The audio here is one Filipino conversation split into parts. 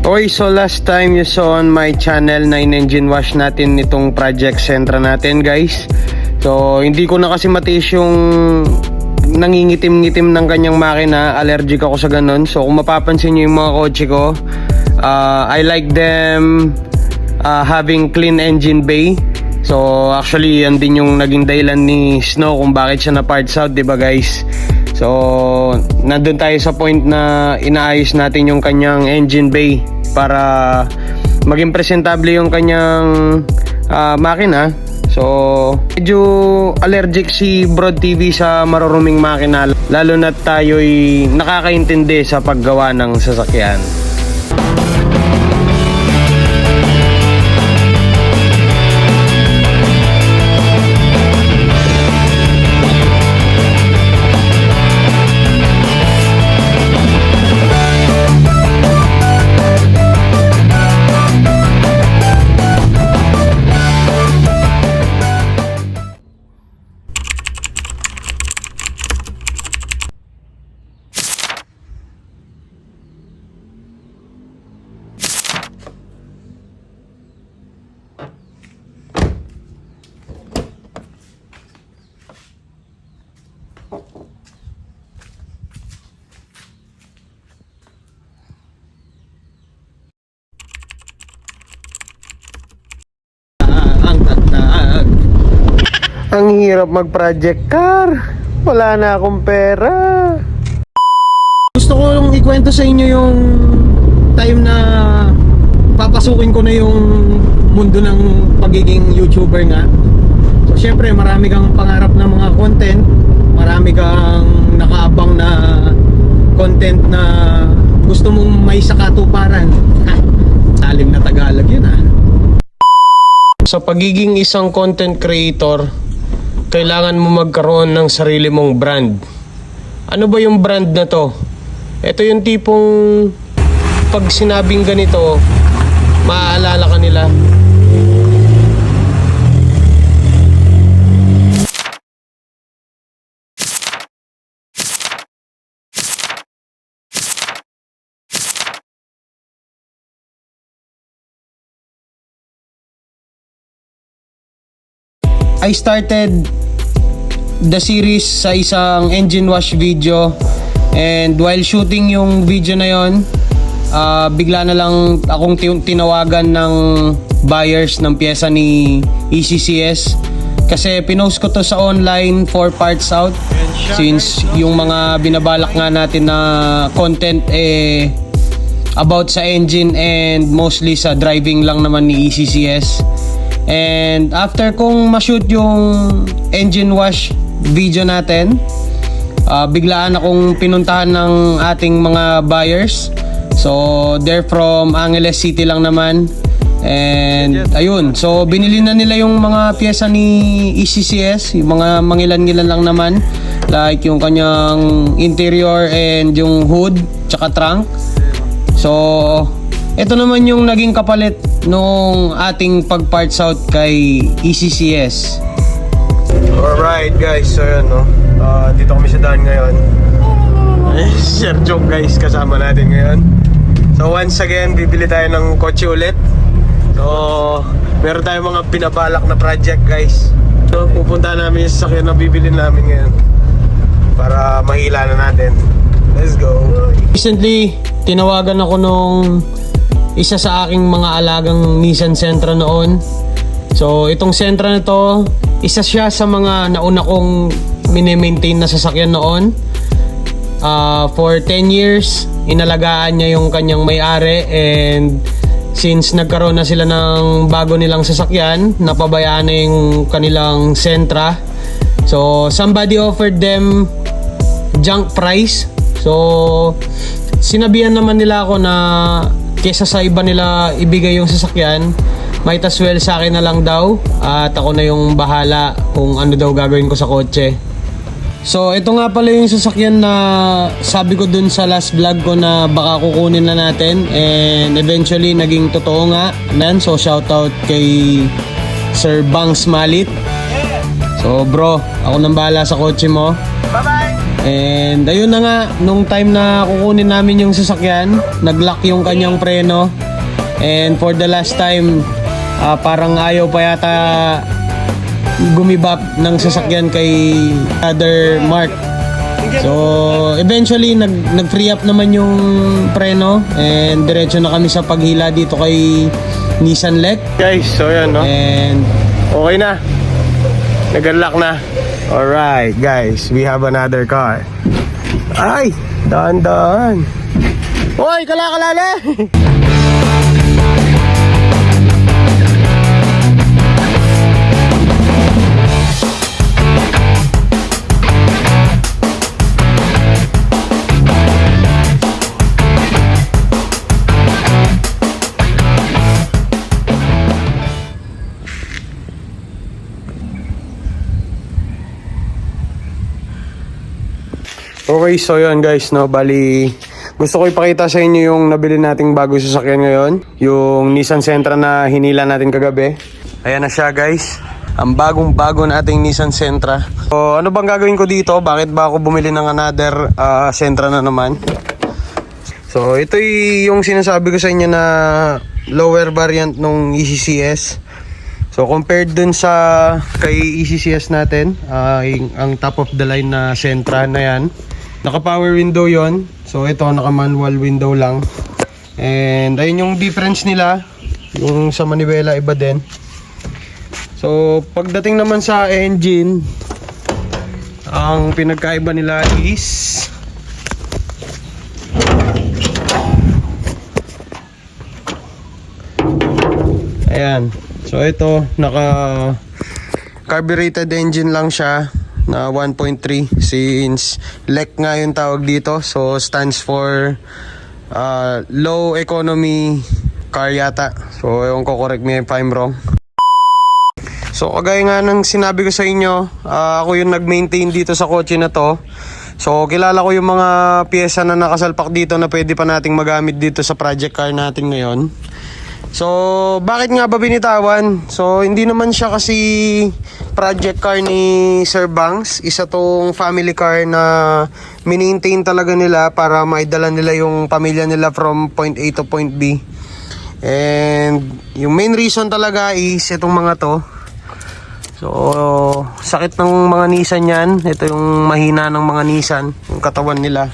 Okay, so last time you saw on my channel na in-engine wash natin nitong Project Sentra natin, guys. So hindi ko na kasi matiis yung nangingitim-ngitim ng kanyang makina. Allergic ako sa ganun. So kung mapapansin nyo yung mga kotse ko, I like them having clean engine bay. So actually yan din yung naging dahilan ni Snow kung bakit siya na parts out, diba guys? So nandun tayo sa point na inaayos natin yung kanyang engine bay para maging presentable yung kanyang makina. So medyo allergic si Broad TV sa maruruming makina, lalo na tayo'y nakakaintindi sa paggawa ng sasakyan. Ang hirap mag-project car. Wala na akong pera. Gusto ko yung ikwento sa inyo yung time na papasukin ko na yung mundo ng pagiging YouTuber nga. So syempre marami kang pangarap na mga content, marami kang nakaabang na content na gusto mong may sakatuparan. Salim na Tagalog yun ah. Sa pagiging isang content creator, kailangan mo magkaroon ng sarili mong brand. Ano ba yung brand na to? Ito yung tipong pag sinabing ganito, maaalala ka nila. I started the series sa isang engine wash video, and while shooting yung video na yon, bigla na lang akong tinawagan ng buyers ng pyesa ni ECCS kasi pinost ko to sa online for parts out, since yung mga binabalak nga natin na content about sa engine and mostly sa driving lang naman ni ECCS. And after kong ma-shoot yung engine wash video natin, biglaan akong pinuntahan ng ating mga buyers. So they're from Angeles City lang naman. And ayun, so binili na nila yung mga pyesa ni ECCS, yung mga mangilan-ngilan lang naman, like yung kanyang interior and yung hood tsaka trunk. So ito naman yung naging kapalit nung ating pag-parts out kay ECCS. Alright guys, so yun no, dito kami sa daan ngayon. Sir Joke guys, kasama natin ngayon. So once again, bibili tayo ng kotse ulit. So meron tayong mga pinabalak na project guys. So pupunta namin yung sasakyan na bibili namin ngayon para mahila na natin. Let's go. Recently, tinawagan ako nung isa sa aking mga alagang Nissan Sentra noon. So itong Sentra na to, isa siya sa mga nauna kong mini-maintain na sasakyan noon. For 10 years inalagaan niya yung kanyang may-ari, and since nagkaroon na sila ng bago nilang sasakyan, napabayaan na yung kanilang Sentra. So somebody offered them junk price. So sinabihan naman nila ako na kesa sa iba nila ibigay yung sasakyan, might as well sa akin na lang daw, at ako na yung bahala kung ano daw gagawin ko sa kotse. So ito nga pala yung sasakyan na sabi ko dun sa last vlog ko na baka kukunin na natin, and eventually naging totoo nga. So shoutout kay Sir Bangs Malit. So bro, ako nang bahala sa kotse mo. Bye bye! And ayun na nga, nung time na kukunin namin yung sasakyan, nag-lock yung kanyang preno. And for the last time, parang ayaw pa yata gumibap ng sasakyan kay other Mark. So eventually nag-free up naman yung preno and diretso na kami sa paghila dito kay Nissan Lek. Guys, so yan no. And okay na. Nag-unlock na. Alright guys, we have another car. Ay, daan-daan. Hoy, kala-kalala. Okay, so yun guys, no, bali gusto ko ipakita sa inyo yung nabili nating bagong sasakyan ngayon, yung Nissan Sentra na hinila natin kagabi. Ayan na siya guys, ang bagong-bago nating Nissan Sentra. So ano bang gagawin ko dito? Bakit ba ako bumili ng another Sentra na naman? So ito yung sinasabi ko sa inyo na lower variant nung ECCS. So compared dun sa kay ECCS natin, ang top of the line na Sentra na yan, naka power window yon. So ito naka manual window lang. And ayun yung difference nila. Yung sa manibela iba din. So pagdating naman sa engine, ang pinagkaiba nila is ayan. So ito naka carbureted engine lang siya na 1.3 since LEC nga yung tawag dito. So stands for low economy car yata. So ewan ko, correct me if I'm wrong. So kagaya nga ng sinabi ko sa inyo, ako yung nag-maintain dito sa kotse na to. So kilala ko yung mga pyesa na nakasalpak dito na pwede pa nating magamit dito sa project car natin ngayon. So, bakit nga ba binitawan? So, hindi naman siya kasi project car ni Sir Banks. Isa tong family car na maintain talaga nila para maidala nila yung pamilya nila from point A to point B. And yung main reason talaga is itong mga to. So, sakit ng mga Nissan yan. Ito yung mahina ng mga Nissan, yung katawan nila.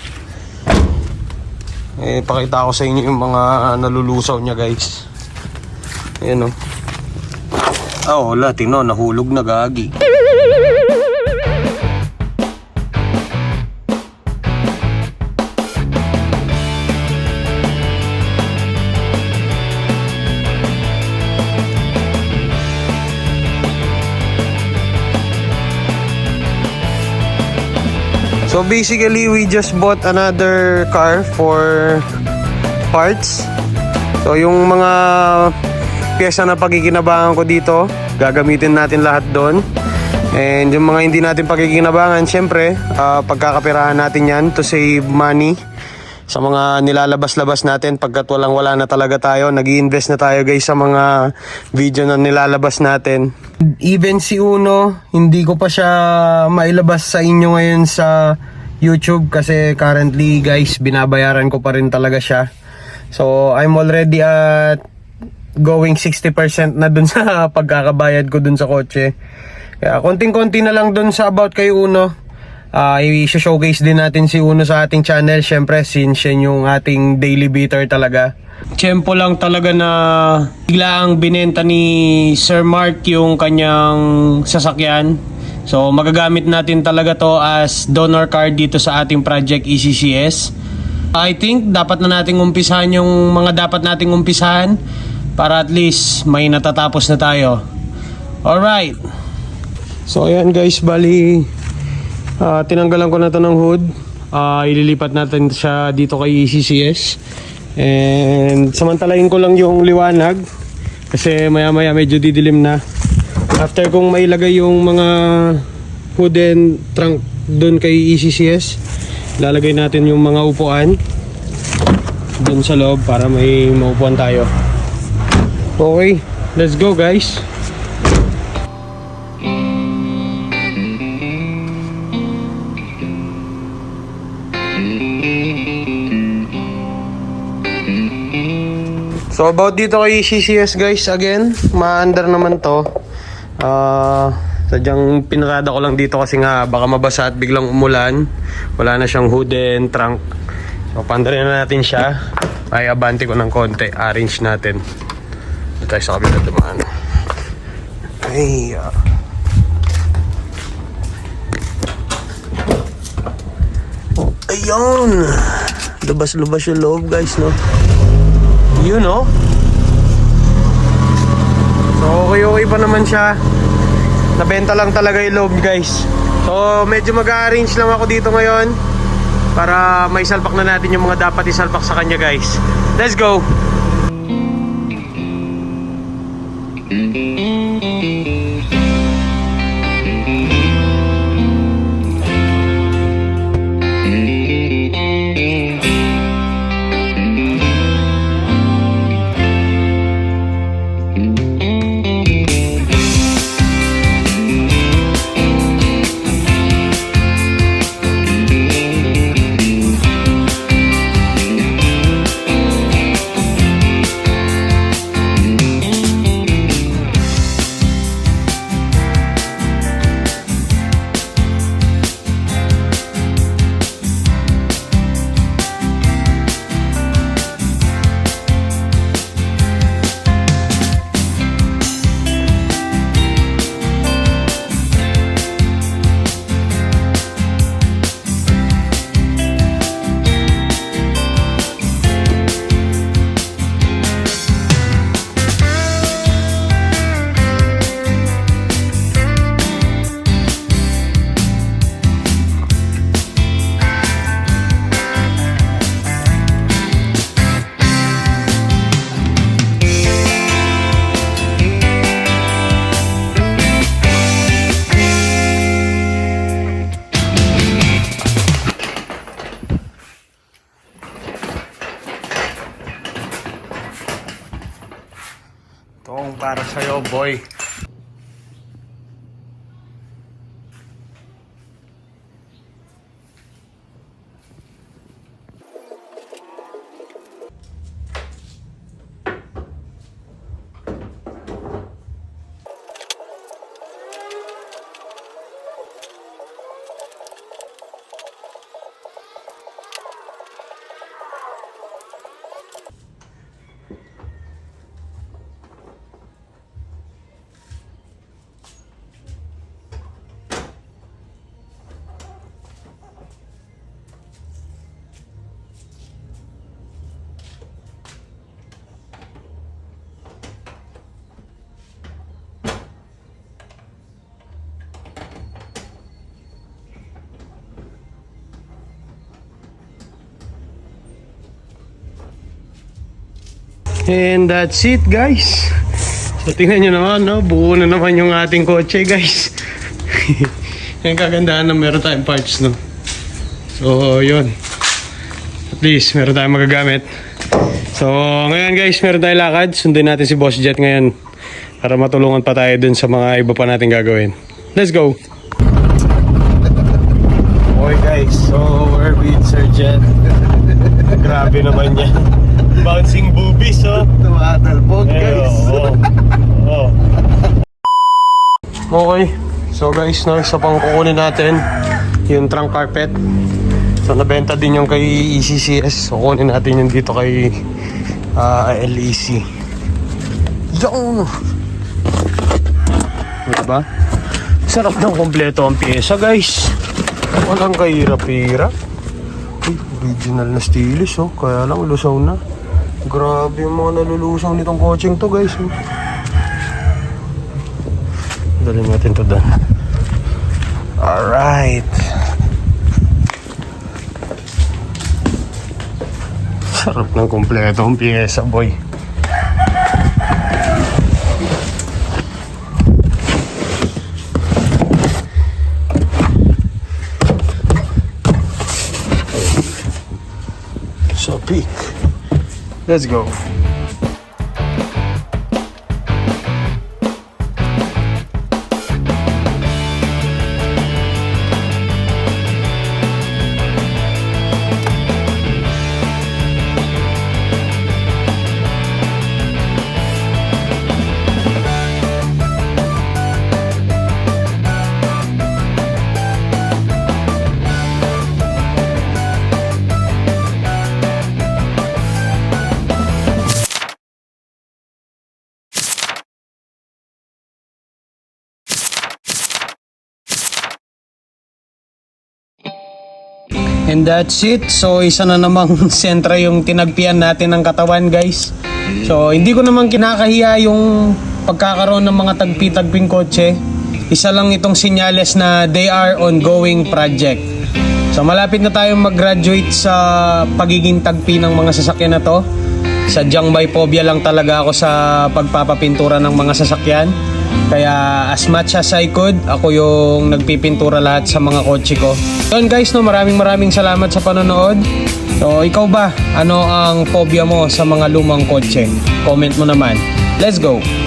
Pakita ko sa inyo yung mga nalulusaw niya guys. Ayan o. Wala, tino, nahulog na gagi. So basically, we just bought another car for parts. So yung mga pyesa na pagkikinabangan ko dito, gagamitin natin lahat doon. And yung mga hindi natin pagkikinabangan, syempre, pagkakapirahan natin yan to save money sa mga nilalabas-labas natin pagkat wala na talaga tayo. Nag-i-invest na tayo guys sa mga video na nilalabas natin. Even si Uno, hindi ko pa siya mailabas sa inyo ngayon sa YouTube kasi currently guys, binabayaran ko pa rin talaga siya. So I'm already at going 60% na dun sa pagkakabayad ko dun sa kotse. Kaya konting-konti na lang dun sa about kay Uno. I-showcase din natin si Uno sa ating channel. Syempre since yan yung ating daily beater talaga. Tiyempo lang talaga na biglaang binenta ni Sir Mark yung kanyang sasakyan. So magagamit natin talaga to as donor card dito sa ating project ECCS. I think dapat na nating umpisahan yung mga dapat nating umpisahan para at least may natatapos na tayo. Alright. So ayan guys, bali tinanggalan ko na to ng hood. Ililipat natin siya dito kay ECCS. And samantalahin ko lang yung liwanag kasi maya maya medyo didilim na. After kong mailagay yung mga hood and trunk doon kay ECCS, lalagay natin yung mga upuan doon sa loob para may maupuan tayo. Okay, let's go guys. So about dito kay CCS guys, again, maandar naman to. Sadyang pinarada ko lang dito kasi nga baka mabasa at biglang umulan. Wala na siyang hood and trunk. So pandarin na natin siya. Ay abante ko ng konti, arrange natin. Dito tayo sa kabila dumaan. Ay, ayun. Lubas-lubas yung loob guys, no? Yun, no? So okay pa naman siya. Nabenta lang talaga yung loob guys. So medyo mag-arrange lang ako dito ngayon para may salpak na natin yung mga dapat isalpak sa kanya guys. Let's go! Itong para sa'yo, boy. And that's it guys. So tingnan nyo naman, no? Buo na naman yung ating kotse guys. Yung kagandahan na meron tayong parts, no? So yun, at least meron tayong magagamit. So ngayon guys, meron tayong lakad. Sundin natin si Boss Jet ngayon para matulungan pa tayo dun sa mga iba pa natin gagawin. Let's go! Okay guys, so we're with Sir Jet. Grabe naman yan. Bouncing boobies, oh. Tumatalbog, guys. Oh. Okay. So guys, no, isa pang kukunin natin yung trunk carpet. So nabenta din yung kay ECCS. So kunin natin yung dito kay LEC. Yung! Diba? Sarap ng kompleto ang pyesa, guys. Walang kahirap-hirap. Original na stylish, oh. Kaya lang lusaw na. Grabe yung mga nalulusaw nitong coaching to, guys, oh. Dali natin to doon. Alright. Sarap ng kompleto ang pyesa, boy. So peak. Let's go. And that's it. So isa na namang sentra yung tinagpian natin ng katawan, guys. So hindi ko naman kinakahiya yung pagkakaroon ng mga tagpi-tagping kotse. Isa lang itong sinyales na they are ongoing project. So malapit na tayong mag-graduate sa pagiging tagpi ng mga sasakyan na to. Sadyang may phobia lang talaga ako sa pagpapapintura ng mga sasakyan. Kaya as much as I could, ako yung nagpipintura lahat sa mga kotse ko. Yun guys, no, maraming salamat sa panonood. So ikaw ba, ano ang phobia mo sa mga lumang kotse? Comment mo naman. Let's go!